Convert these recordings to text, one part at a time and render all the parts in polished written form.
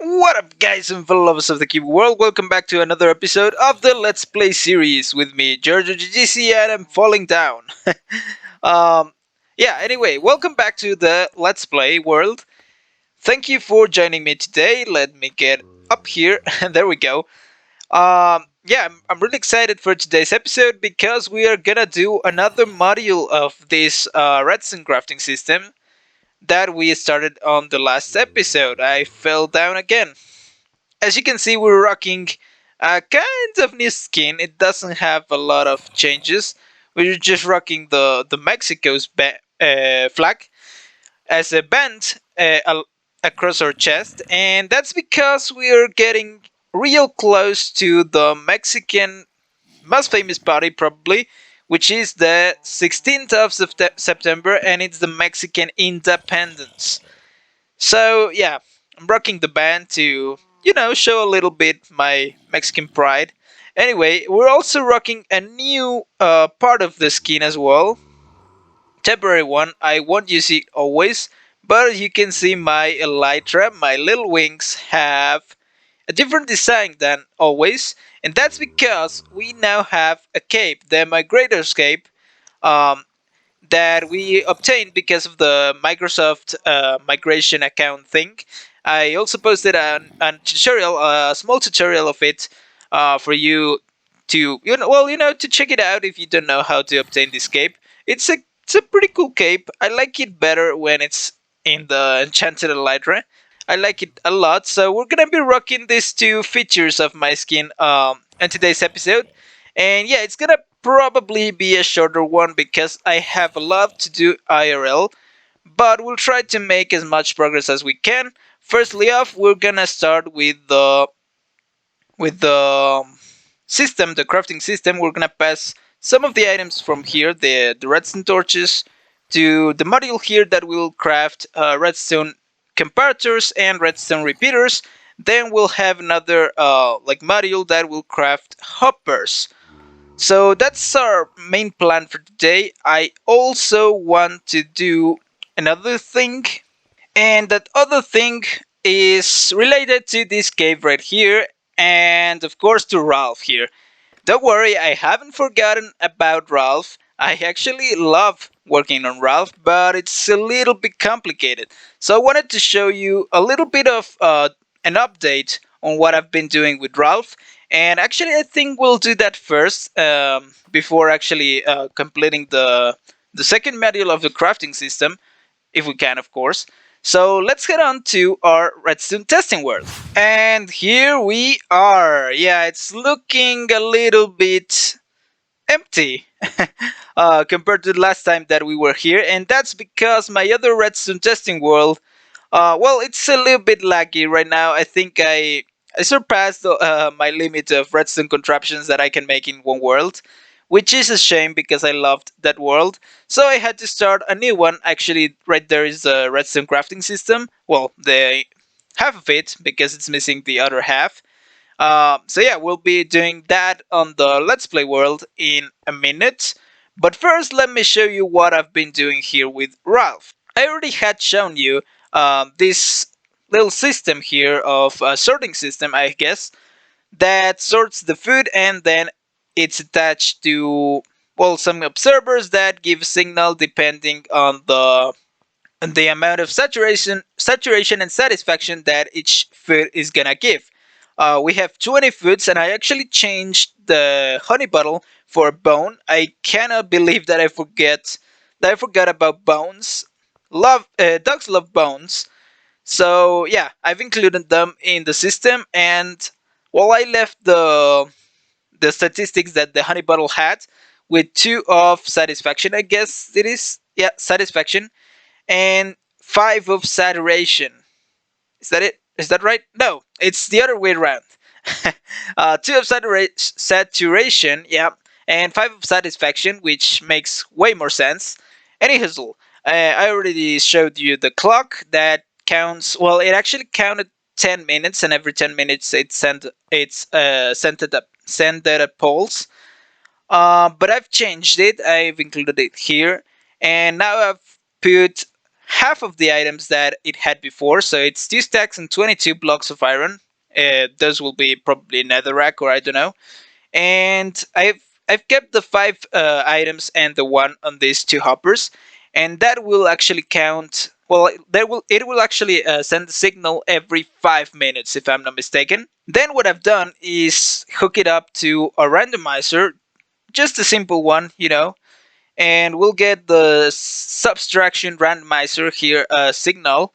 What up, guys and fellow lovers of the keyboard world? Welcome back to another episode of the Let's Play series with me, GiorgioJGZ, and I'm falling down. um, anyway, welcome back to the Let's Play world. Thank you for joining me today. Let me get up here, and there we go. I'm really excited for today's episode because we are gonna do another module of this redstone crafting system that we started on the last episode. I fell down again. As you can see, we're rocking a kind of new skin. It doesn't have a lot of changes. We're just rocking the Mexico's flag as a band across our chest, and that's because we're getting real close to the Mexican most famous party, probably, which is the 16th of September, and it's the Mexican Independence. So yeah, I'm rocking the band to, show a little bit my Mexican pride. Anyway, we're also rocking a new part of the skin as well. Temporary one, I won't use it always, but you can see my elytra, my little wings have a different design than always, and that's because we now have a cape, the Migrator's cape, um, that we obtained because of the Microsoft migration account thing. I also posted a tutorial, a small tutorial of it, for you to to check it out if you don't know how to obtain this cape. It's a pretty cool cape. I like it better when it's in the Enchanted Elytra. I like it a lot. So we're gonna be rocking these two features of my skin in today's episode. And yeah, it's gonna probably be a shorter one because I have a lot to do IRL, but we'll try to make as much progress as we can. Firstly off, we're gonna start with the system, the crafting system. We're gonna pass some of the items from here, the redstone torches, to the module here that will craft redstone comparators and redstone repeaters. Then we'll have another module that will craft hoppers. So that's our main plan for today. I also want to do another thing, and that other thing is related to this cave right here, and of course to Ralph here. Don't worry, I haven't forgotten about Ralph. I actually love working on Ralph, but it's a little bit complicated. So I wanted to show you a little bit of an update on what I've been doing with Ralph. And actually, I think we'll do that first before actually completing the second module of the crafting system, if we can, of course. So let's head on to our redstone testing world. And here we are. Yeah, it's looking a little bit empty compared to the last time that we were here. And that's because my other redstone testing world, it's a little bit laggy right now. I think I surpassed my limit of redstone contraptions that I can make in one world, which is a shame because I loved that world. So I had to start a new one. Actually, right there is the redstone crafting system. Well, the half of it because it's missing the other half. We'll be doing that on the Let's Play world in a minute. But first, let me show you what I've been doing here with Ralph. I already had shown you this little system here of a sorting system, I guess, that sorts the food, and then it's attached to some observers that give signal depending on the amount of saturation and satisfaction that each food is gonna give. We have 20 foods, and I actually changed the honey bottle for bone. I cannot believe that I forgot about bones. Dogs love bones, so yeah, I've included them in the system. And I left the statistics that the honey bottle had with 2 of satisfaction. I guess it is, yeah, satisfaction, and 5 of saturation. Is that it? Is that right? No, it's the other way around. 2 of saturation, yeah, and 5 of satisfaction, which makes way more sense. Anyhow, I already showed you the clock that counts. Well, it actually counted 10 minutes, and every 10 minutes sent a pulse. But I've changed it. I've included it here, and now I've put half of the items that it had before. So it's 2 stacks and 22 blocks of iron. Those will be probably netherrack, or I don't know. And I've kept the 5 items and the one on these 2 hoppers, and that will actually count. Well, it will actually send the signal every 5 minutes, if I'm not mistaken. Then what I've done is hook it up to a randomizer, just a simple one, and we'll get the subtraction randomizer here signal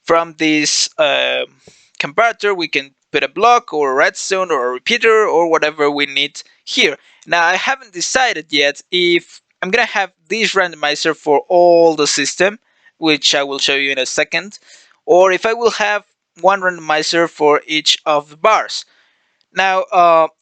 from this comparator. We can put a block or a redstone or a repeater or whatever we need here. Now I haven't decided yet if I'm gonna have this randomizer for all the system, which I will show you in a second, or if I will have one randomizer for each of the bars. Now,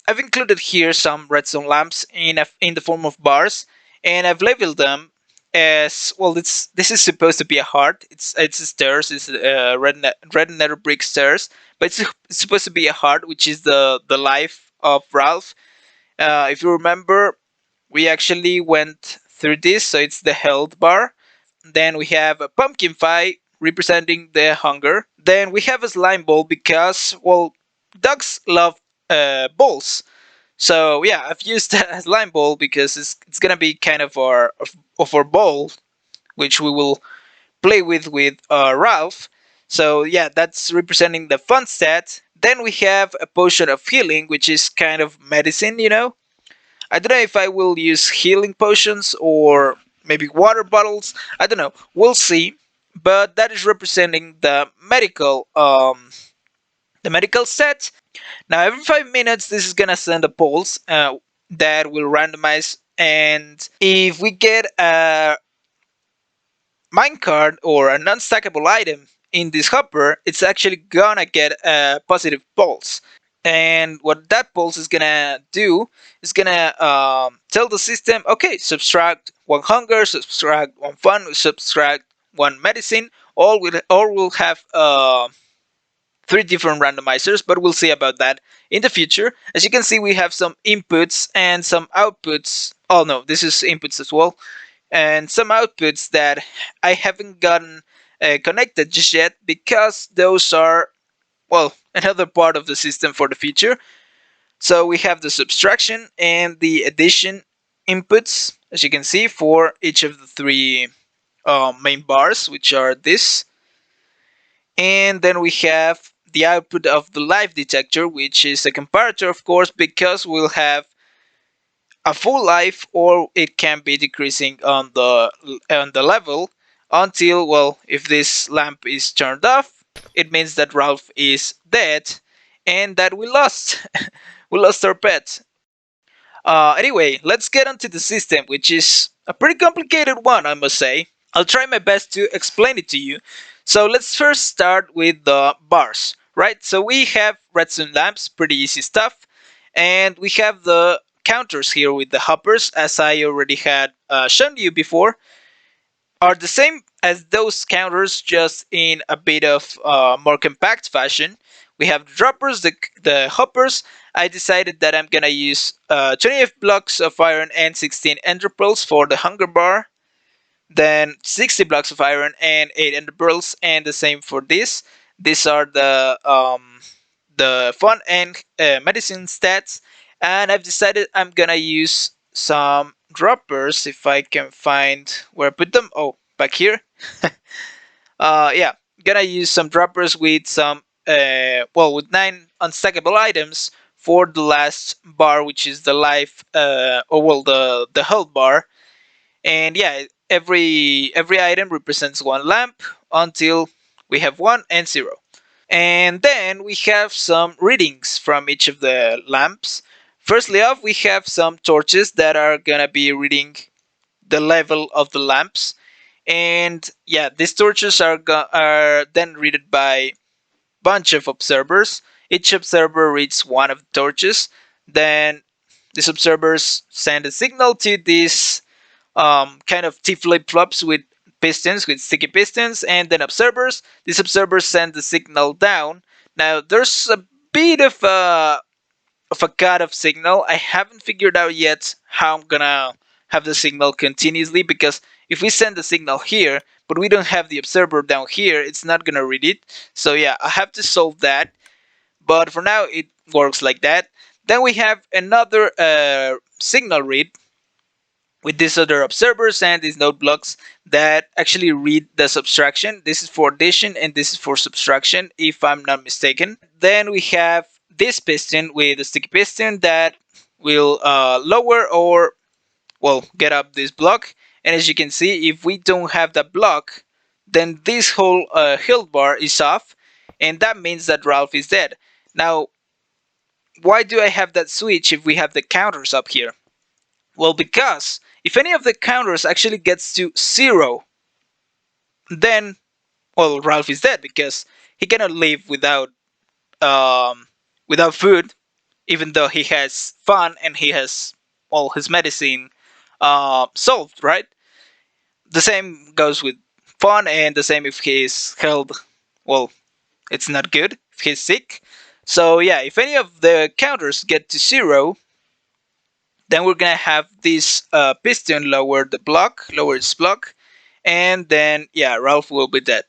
I've included here some redstone lamps in the form of bars, and I've labeled them as well. This is supposed to be a heart. It's a stairs. It's red nether brick stairs, but it's supposed to be a heart, which is the life of Ralph. If you remember, we actually went through this, so it's the health bar. Then we have a pumpkin pie representing the hunger. Then we have a slime ball because, well, dogs love balls. So yeah, I've used a slime ball because it's gonna be kind of our ball, which we will play with Ralph. So yeah, that's representing the fun stat. Then we have a potion of healing, which is kind of medicine. I don't know if I will use healing potions or maybe water bottles. I don't know. We'll see. But that is representing the medical set. Now every 5 minutes, this is gonna send a pulse that will randomize, and if we get a minecart or a non-stackable item in this hopper, it's actually gonna get a positive pulse. And what that pulse is gonna do is gonna tell the system, okay, subtract one hunger, subtract one fun, subtract one medicine. All will have 3 different randomizers, but we'll see about that in the future. As you can see, we have some inputs and some outputs. Oh no, this is inputs as well, and some outputs that I haven't gotten connected just yet because those are, well, another part of the system for the future. So we have the subtraction and the addition inputs, as you can see, for each of the 3 main bars, which are this. And then we have the output of the life detector, which is a comparator, of course, because we'll have a full life, or it can be decreasing on the level until, well, if this lamp is turned off, it means that Ralph is dead and that we lost we lost our pet. Anyway, let's get onto the system, which is a pretty complicated one, I must say. I'll try my best to explain it to you. So let's first start with the bars, right? So we have redstone lamps, pretty easy stuff, and we have the counters here with the hoppers, as I already had shown you before, are the same as those counters, just in a bit of more compact fashion. We have the droppers, the hoppers. I decided that I'm gonna use 28 blocks of iron and 16 ender pearls for the hunger bar. Then 60 blocks of iron and 8 ender pearls, and the same for this. These are the fun and medicine stats, and I've decided I'm gonna use some droppers if I can find where I put them. Oh, back here. Yeah, gonna use some droppers with some with 9 unstackable items for the last bar, which is the life the health bar. And yeah, every item represents one lamp until we have 1 and 0. And then we have some readings from each of the lamps. Firstly off, we have some torches that are gonna be reading the level of the lamps. And yeah, these torches are then read by bunch of observers. Each observer reads one of the torches. Then these observers send a signal to these kind of T flip flops with pistons, with sticky pistons, and then observers. These observers send the signal down. Now there's a bit of a cut of signal. I haven't figured out yet how I'm gonna have the signal continuously, because if we send the signal here, but we don't have the observer down here, it's not gonna read it. So yeah, I have to solve that. But for now, it works like that. Then we have another signal read with these other observers and these node blocks that actually read the subtraction. This is for addition and this is for subtraction, if I'm not mistaken. Then we have this piston with a sticky piston that will lower or, well, get up this block. And as you can see, if we don't have that block, then this whole hill bar is off, and that means that Ralph is dead. Now, why do I have that switch if we have the counters up here? Well, because if any of the counters actually gets to 0, then, well, Ralph is dead because he cannot live without food, even though he has fun and he has all his medicine solved, right? The same goes with fun, and the same if he's held, well, it's not good if he's sick. So yeah, if any of the counters get to 0, then we're gonna have this piston lower its block, and then yeah, Ralph will be dead.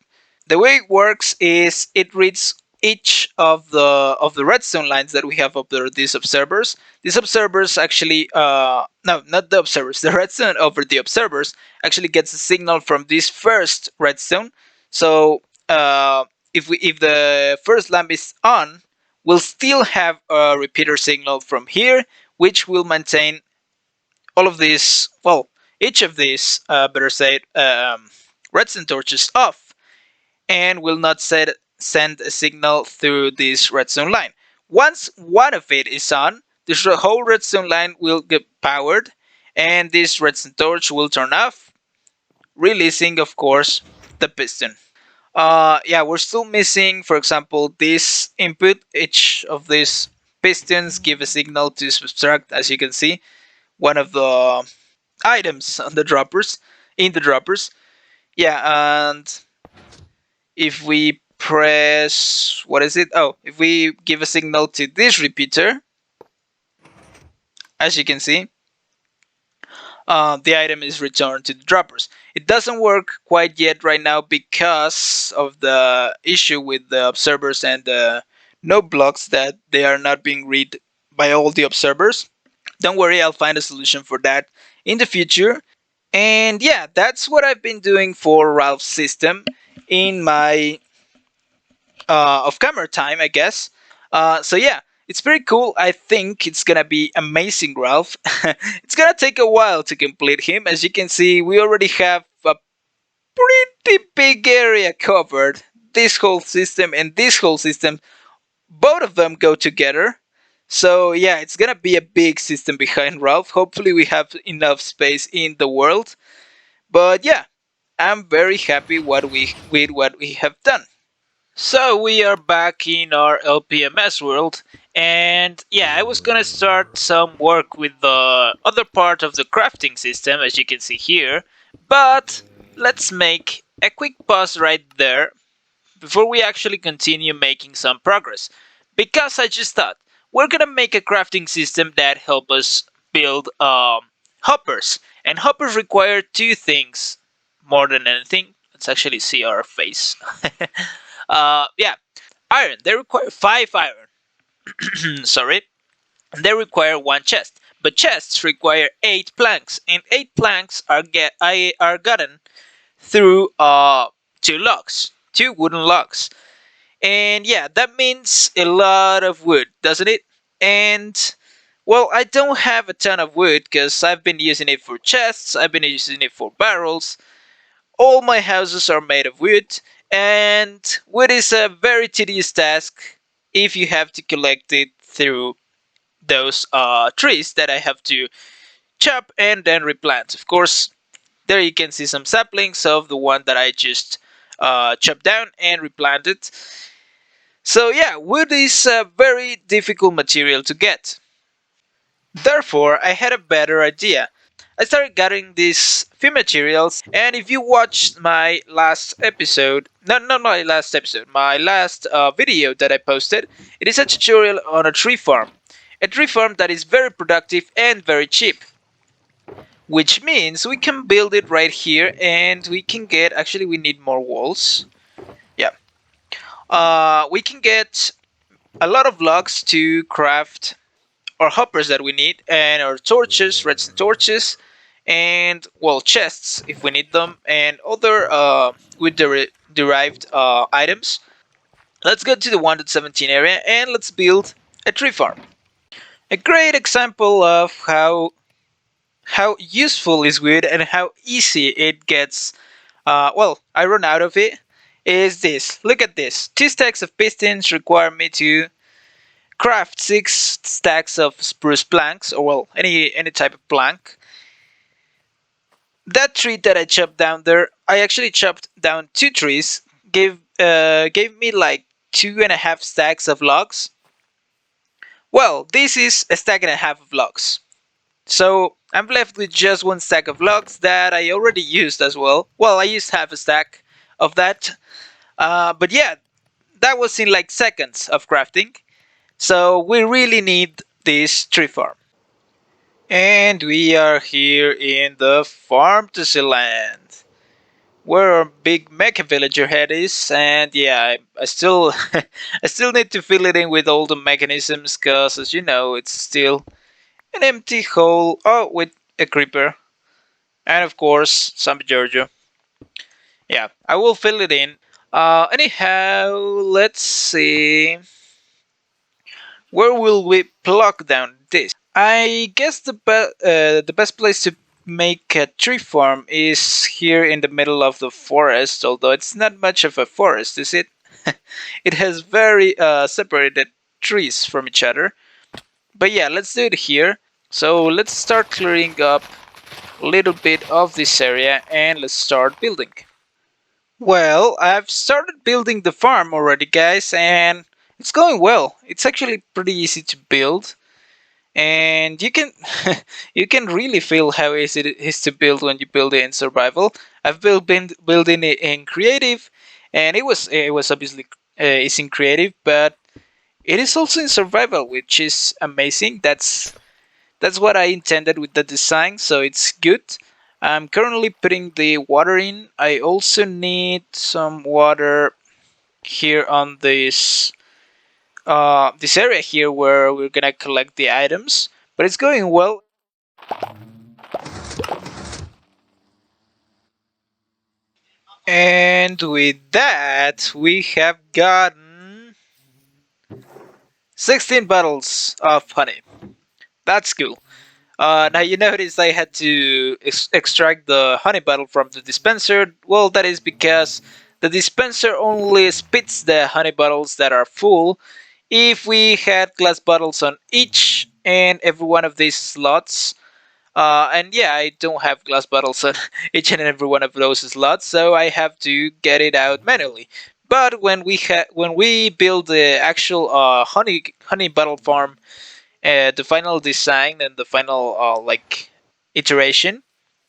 The way it works is it reads each of the redstone lines that we have up there, these observers. These observers actually, no, not the observers, the redstone over the observers actually gets a signal from this first redstone. So if the first lamp is on, we'll still have a repeater signal from here, which will maintain all of these, well, each of these, better say it, redstone torches off, and will not send a signal through this redstone line. Once one of it is on, this whole redstone line will get powered, and this redstone torch will turn off, releasing, of course, the piston. Yeah, we're still missing, for example, this input. Each of these pistons give a signal to subtract, as you can see, one of the items on the droppers, in the droppers. Yeah, and if we press, what is it? Oh, if we give a signal to this repeater, as you can see, the item is returned to the droppers. It doesn't work quite yet right now because of the issue with the observers and the node blocks, that they are not being read by all the observers. Don't worry, I'll find a solution for that in the future. And yeah, that's what I've been doing for Ralph's system in my off-camera time, I guess. So yeah, it's pretty cool. I think it's gonna be amazing, Ralph. It's gonna take a while to complete him. As you can see, we already have a pretty big area covered. This whole system and this whole system, both of them go together. So yeah, it's gonna be a big system behind Ralph. Hopefully we have enough space in the world. But yeah, I'm very happy with what we have done. So we are back in our LPMS world, and yeah, I was gonna start some work with the other part of the crafting system, as you can see here, but let's make a quick pause right there before we actually continue making some progress, because I just thought we're gonna make a crafting system that help us build hoppers, and hoppers require two things more than anything. Let's actually see our face. Yeah, iron. They require 5 iron. Sorry. They require 1 chest, but chests require 8 planks, and 8 planks are gotten through 2 logs, 2 wooden logs. And yeah, that means a lot of wood, doesn't it? And well, I don't have a ton of wood because I've been using it for chests, I've been using it for barrels. All my houses are made of wood, and wood is a very tedious task if you have to collect it through those trees that I have to chop and then replant. Of course, there you can see some saplings of the one that I just chopped down and replanted. So yeah, wood is a very difficult material to get. Therefore, I had a better idea. I started gathering these few materials, and if you watched my last episode, not my last episode, my last video that I posted, it is a tutorial on a tree farm. A tree farm that is very productive and very cheap. which means we can build it right here, and we can get, actually we need more walls. Yeah, we can get a lot of logs to craft our hoppers that we need, and our torches, redstone torches, and well, chests if we need them, and other with derived items. Let's go to the 1.17 area and let's build a tree farm. A great example of how useful is wood and how easy it gets. Well, I run out of it. Is this? Look at this. 2 stacks of pistons require me to craft 6 stacks of spruce planks, or well, any type of plank. That tree that I chopped down there, I actually chopped down 2 trees. Gave me like 2.5 stacks of logs. Well, this is a stack and a half of logs. So I'm left with just 1 stack of logs that I already used as well. Well, I used half a stack of that. But yeah, that was in like seconds of crafting. So we really need this tree farm. And we are here in the farm to see land, where our big mecha villager head is, and yeah, I still I still need to fill it in with all the mechanisms, cause as you know, it's still an empty hole. Oh, with a creeper, and of course some Giorgio. Yeah, I will fill it in. Anyhow, let's see. Where will we plug down this? I guess the best place to make a tree farm is here in the middle of the forest, although it's not much of a forest, is it? It has very separated trees from each other. But yeah, let's do it here. So let's start clearing up a little bit of this area and let's start building. Well, I've started building the farm already, guys, and it's going well. It's actually pretty easy to build, and you can you can really feel how easy it is to build when you build it in survival. I've been building it in creative, and it was obviously it's in creative, but it is also in survival, which is amazing. That's what I intended with the design, so it's good. I'm currently putting the water in. I also need some water here on this area here where we're gonna collect the items, but it's going well. And with that, we have gotten 16 bottles of honey. That's cool. Now you notice I had to extract the honey bottle from the dispenser. Well, that is because the dispenser only spits the honey bottles that are full. If we had glass bottles on each and every one of these slots, and yeah, I don't have glass bottles on each and every one of those slots, so I have to get it out manually. But when we build the actual honey bottle farm, the final design and the final like iteration,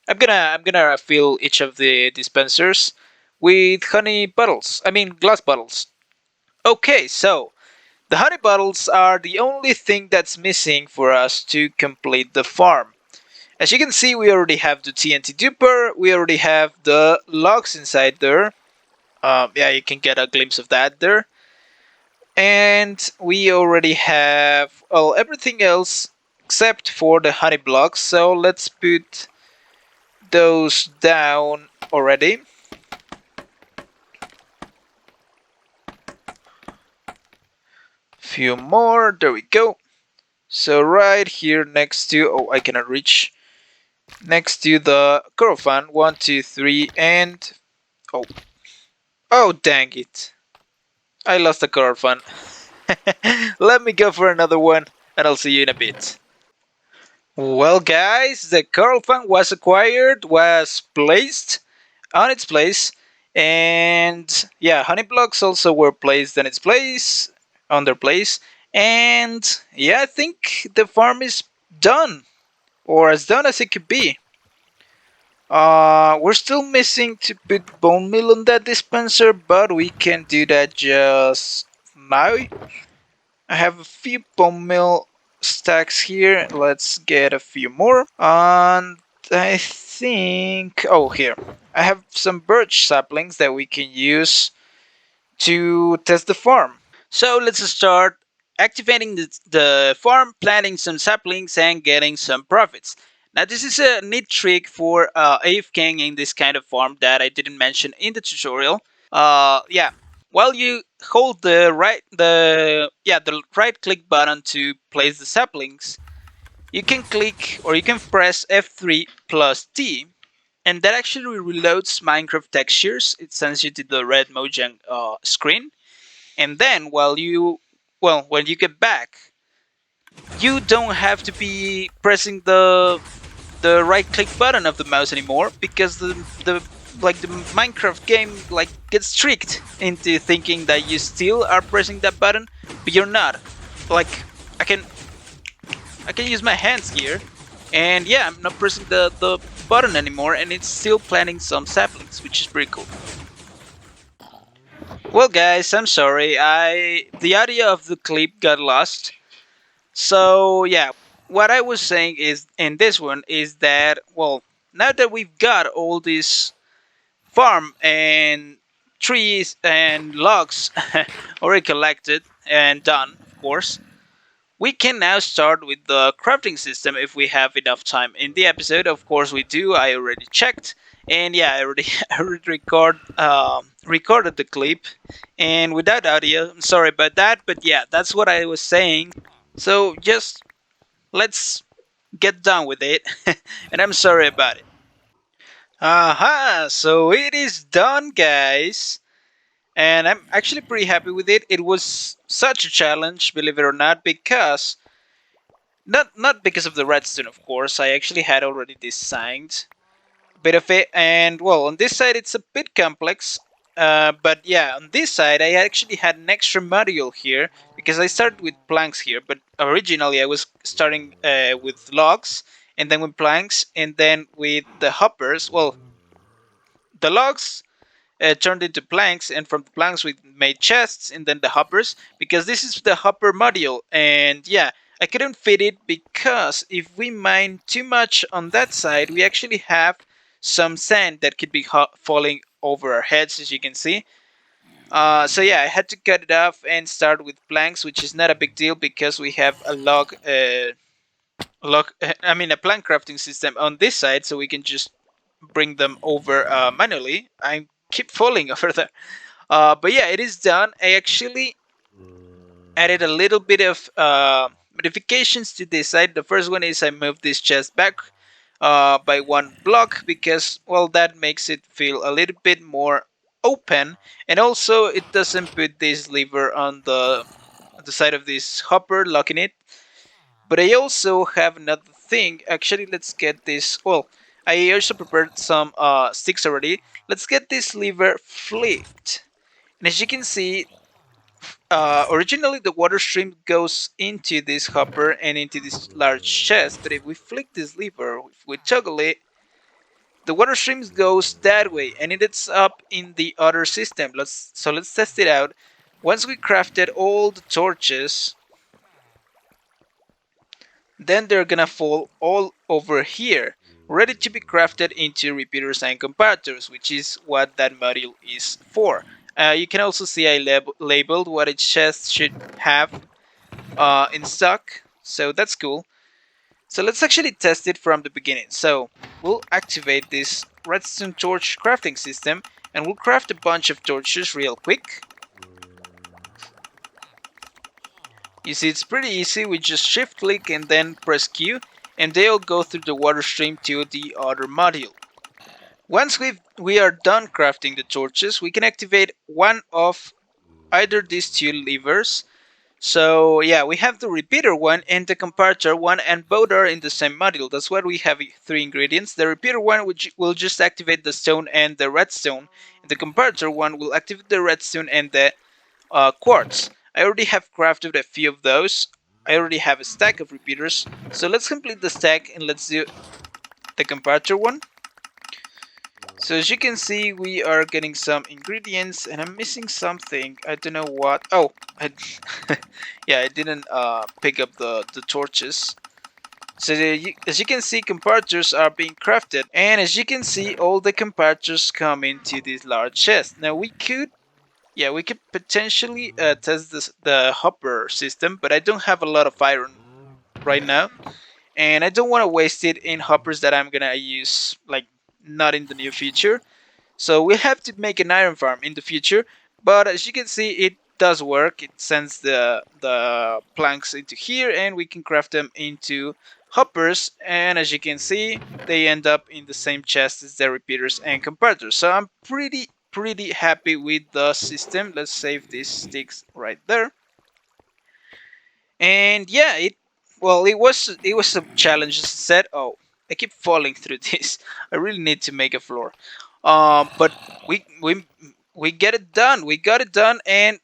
I'm gonna fill each of the dispensers with honey bottles. I mean glass bottles. Okay, so the honey bottles are the only thing that's missing for us to complete the farm. As you can see, we already have the TNT duper, we already have the logs inside there. Yeah, you can get a glimpse of that there. And we already have, well, everything else except for the honey blocks. So let's put those down already. Few more, there we go. So right here next to, oh, I cannot reach. Next to the curl fan, 1, 2, 3, and oh, oh, dang it! I lost the curl fan. Let me go for another one, and I'll see you in a bit. Well, guys, the curl fan was acquired, was placed on its place, and yeah, honey blocks also were placed in its place, on their place, and yeah, I think the farm is done, or as done as it could be. We're still missing to put bone meal on that dispenser, but we can do that just now. I have a few bone meal stacks here. Let's get a few more. And I think... Oh, here. I have some birch saplings that we can use to test the farm. So let's start activating the farm, planting some saplings, and getting some profits. Now this is a neat trick for AFKing in this kind of farm that I didn't mention in the tutorial. Yeah, while you hold the right click button to place the saplings, you can click or you can press F3 plus T, and that actually reloads Minecraft textures. It sends you to the red Mojang screen, and then when you get back, you don't have to be pressing the right click button of the mouse anymore, because the Minecraft game like gets tricked into thinking that you still are pressing that button, but you're not. Like I can I can use my hands here, and yeah, I'm not pressing the button anymore, and it's still planting some saplings, which is pretty cool. Well, guys, I'm sorry. The audio of the clip got lost. So yeah, what I was saying is in this one is that, well, now that we've got all this farm and trees and logs already collected and done, of course, we can now start with the crafting system if we have enough time in the episode. Of course, we do. I already checked, and yeah, I already recorded the clip, and without audio. I'm sorry about that, but yeah, that's what I was saying. So just let's get done with it, and I'm sorry about it. Aha! So it is done, guys. And I'm actually pretty happy with it. It was such a challenge, believe it or not, because not because of the redstone, of course. I actually had already designed a bit of it, and well, on this side it's a bit complex. But yeah, on this side I actually had an extra module here because I started with planks here, but originally I was starting with logs, and then with planks, and then with the hoppers. Well, the logs turned into planks, and from the planks we made chests, and then the hoppers, because this is the hopper module. And yeah, I couldn't fit it because if we mine too much on that side, we actually have some sand that could be falling over our heads, as you can see. So yeah, I had to cut it off and start with planks, which is not a big deal because we have a a plank crafting system on this side, so we can just bring them over manually. I keep falling over there. But yeah, it is done. I actually added a little bit of modifications to this side. The first one is I moved this chest back by one block because, well, that makes it feel a little bit more open, and also it doesn't put this lever on the side of this hopper, locking it. But I also have another thing. Actually, let's get this. Well, I also prepared some sticks already. Let's get this lever flipped. And as you can see, originally the water stream goes into this hopper and into this large chest. But if we flick this lever, if we toggle it, the water stream goes that way, and it's up in the other system. Let's test it out. Once we crafted all the torches, then they're gonna fall all over here, ready to be crafted into repeaters and comparators, which is what that module is for. You can also see I labeled what each chest should have in stock, so that's cool. So let's actually test it from the beginning. So we'll activate this redstone torch crafting system, and we'll craft a bunch of torches real quick. You see, it's pretty easy. We just shift click and then press Q, and they'll go through the water stream to the other module. Once we are done crafting the torches, we can activate one of either these two levers. So yeah, we have the repeater one and the comparator one, and both are in the same module. That's why we have three ingredients. The repeater one which will just activate the stone and the redstone, and the comparator one will activate the redstone and the quartz. I already have crafted a few of those. I already have a stack of repeaters. So let's complete the stack and let's do the comparator one. So as you can see, we are getting some ingredients, and I'm missing something. I don't know what. Oh, yeah, I didn't pick up the torches. So as you can see, comparators are being crafted, and as you can see, all the comparators come into this large chest. Now we could potentially test the hopper system, but I don't have a lot of iron right now, and I don't want to waste it in hoppers that I'm gonna use like not in the near future. So we have to make an iron farm in the future. But as you can see, it does work. It sends the planks into here, and we can craft them into hoppers. And as you can see, they end up in the same chest as the repeaters and comparators. So I'm pretty happy with the system. Let's save these sticks right there. And yeah, it was a challenge. As I said, oh, I keep falling through this. I really need to make a floor. But we we we get it done. We got it done, and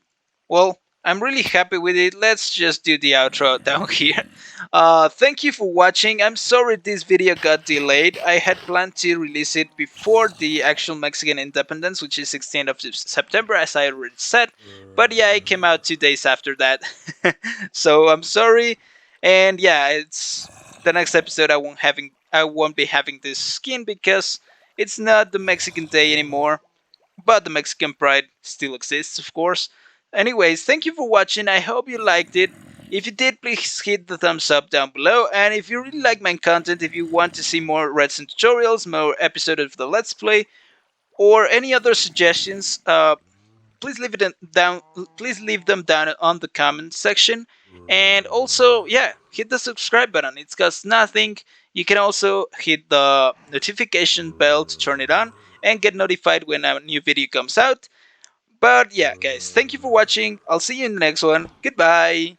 well, I'm really happy with it. Let's just do the outro down here. Thank you for watching. I'm sorry this video got delayed. I had planned to release it before the actual Mexican independence, which is 16th of September, as I already said. But yeah, it came out 2 days after that. So I'm sorry. And yeah, it's the next episode. I won't be having this skin because it's not the Mexican Day anymore, but the Mexican pride still exists, of course. Anyways, thank you for watching. I hope you liked it. If you did, please hit the thumbs up down below. And if you really like my content, if you want to see more redstone tutorials, more episodes of the Let's Play, or any other suggestions, please leave it down. Please leave them down on the comment section. And also, yeah, hit the subscribe button. It costs nothing. You can also hit the notification bell to turn it on and get notified when a new video comes out. But yeah, guys, thank you for watching. I'll see you in the next one. Goodbye.